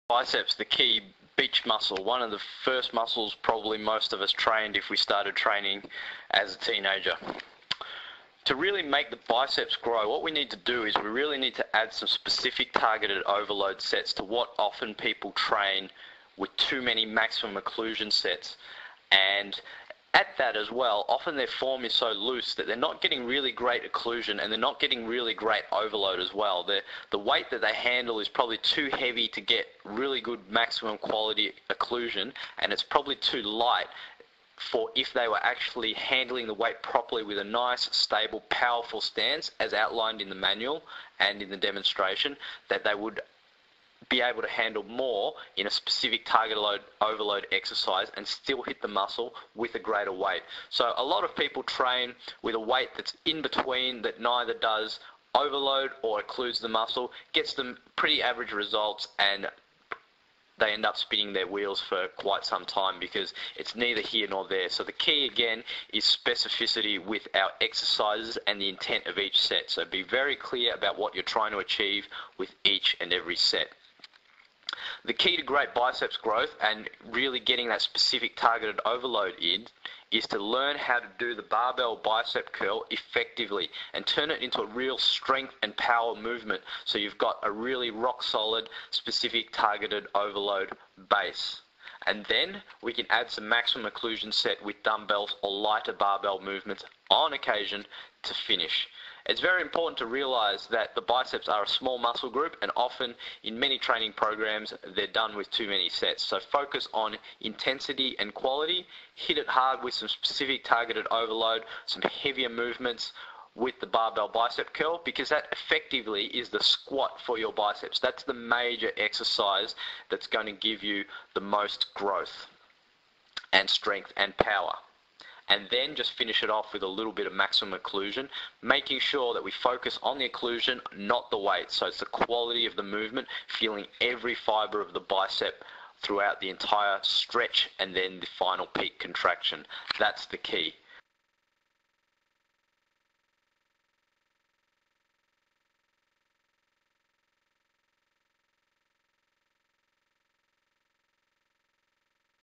Biceps, the key beach muscle, one of the first muscles probably most of us trained if we started training as a teenager. To really make the biceps grow, what we need to do is we really need to add some specific targeted overload sets to what often people train with too many maximum occlusion sets. And at that as well, often their form is so loose that they're not getting really great occlusion and they're not getting really great overload as well. The weight that they handle is probably too heavy to get really good maximum quality occlusion, and it's probably too light for if they were actually handling the weight properly with a nice, stable, powerful stance as outlined in the manual and in the demonstration, that they would be able to handle more in a specific target overload exercise and still hit the muscle with a greater weight. So a lot of people train with a weight that's in between, that neither does overload or occludes the muscle, gets them pretty average results, and they end up spinning their wheels for quite some time because it's neither here nor there. So the key again is specificity with our exercises and the intent of each set. So be very clear about what you're trying to achieve with each and every set. The key to great biceps growth and really getting that specific targeted overload in is to learn how to do the barbell bicep curl effectively and turn it into a real strength and power movement, so you've got a really rock solid specific targeted overload base. And then we can add some maximum occlusion set with dumbbells or lighter barbell movements on occasion to finish. It's very important to realize that the biceps are a small muscle group, and often in many training programs they're done with too many sets. So focus on intensity and quality, hit it hard with some specific targeted overload, some heavier movements with the barbell bicep curl, because that effectively is the squat for your biceps. That's the major exercise that's going to give you the most growth and strength and power. And then just finish it off with a little bit of maximum occlusion, making sure that we focus on the occlusion, not the weight. So it's the quality of the movement, feeling every fiber of the bicep throughout the entire stretch and then the final peak contraction. That's the key.